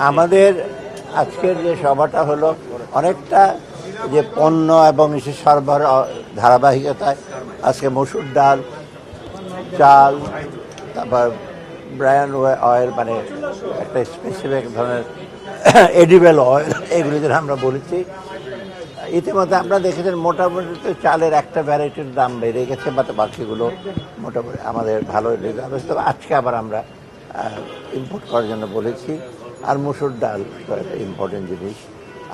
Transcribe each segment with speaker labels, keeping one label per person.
Speaker 1: আমাদের আজকের যে সভাটা হলো অনেকটা যে পণ্য এবং সরবরাহ ধারাবাহিকতায় আজকে মসুর ডাল, চাল, তারপর ব্রায়ান অয়েল, মানে একটা স্পেসিফিক ধরনের এডিবেল অয়েল, এগুলি যেন আমরা বলেছি। ইতিমধ্যে আপনারা দেখেছেন মোটামুটি তো চালের একটা ভ্যারাইটির দাম বেড়ে গেছে, বাট বাকিগুলো মোটামুটি আমাদের ভালো রেজাল্ট হয়েছে। তবে আজকে আবার আমরা ইম্পোর্ট করার জন্য বলেছি। আর মসুর ডাল তো একটা ইম্পর্টেন্ট জিনিস,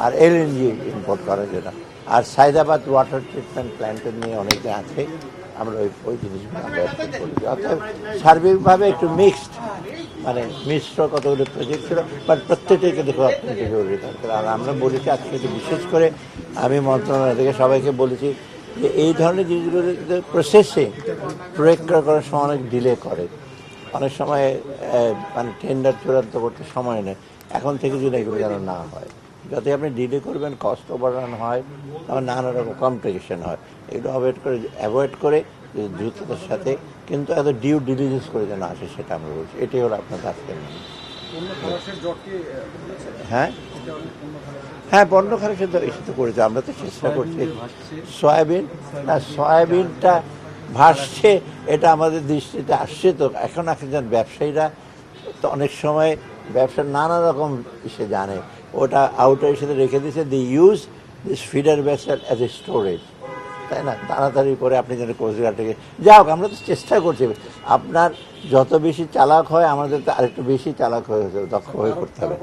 Speaker 1: আর এলএনজি ইম্পোর্ট করার জন্য, আর সাইদাবাদ ওয়াটার ট্রিটমেন্ট প্ল্যান্টের নিয়ে অনেকে আছে, আমরা ওই জিনিসগুলো আমরা করেছি। অর্থাৎ সার্বিকভাবে একটু মিক্সড, মানে মিশ্র কতগুলো প্রজেক্ট ছিল, বাট প্রত্যেকটাই কিন্তু খুব অত্যন্ত জরুরি দরকার। আর আমরা বলেছি আজকে বিশেষ করে আমি মন্ত্রণালয় থেকে সবাইকে বলেছি যে এই ধরনের জিনিসগুলো প্রসেসিং প্রয়োগ করার সময় অনেক ডিলে করে, অনেক সময় মানে টেন্ডার চূড়ান্ত করতে সময় নেই। এখন থেকে যদি এগুলো যেন না হয়, যাতে আপনি ডিলে করবেন, কষ্ট বাড়ানো হয়, আবার নানা রকম কমপ্লিকেশন হয়, এগুলো অ্যাভয়েড করে দ্রুততার সাথে কিন্তু এত ডিউ ডিলিজেন্স করে যেন আসে, সেটা আমরা বলছি। এটাই হলো আপনার কাজকে। হ্যাঁ হ্যাঁ, পণ্য খারাপের তো এসে তো করেছে, আমরা তো চেষ্টা করছি। সয়াবিনটা ভাসছে, এটা আমাদের দৃষ্টিতে আসছে। তো এখন একজন ব্যবসায়ীরা তো অনেক সময় ব্যবসার নানা রকম সে জানে, ওটা আউটের সাথে রেখে দিয়েছে, দি use this feeder vessel as a storage, তাই না? তাড়াতাড়ি করে আপনি যেন কোস্টগার্ড থেকে যাই হোক, আমরা তো চেষ্টা করছি। আপনার যত বেশি চালাক হয়, আমাদের তো আরেকটু বেশি চালাক হয়ে দক্ষ হয়ে করতে হবে।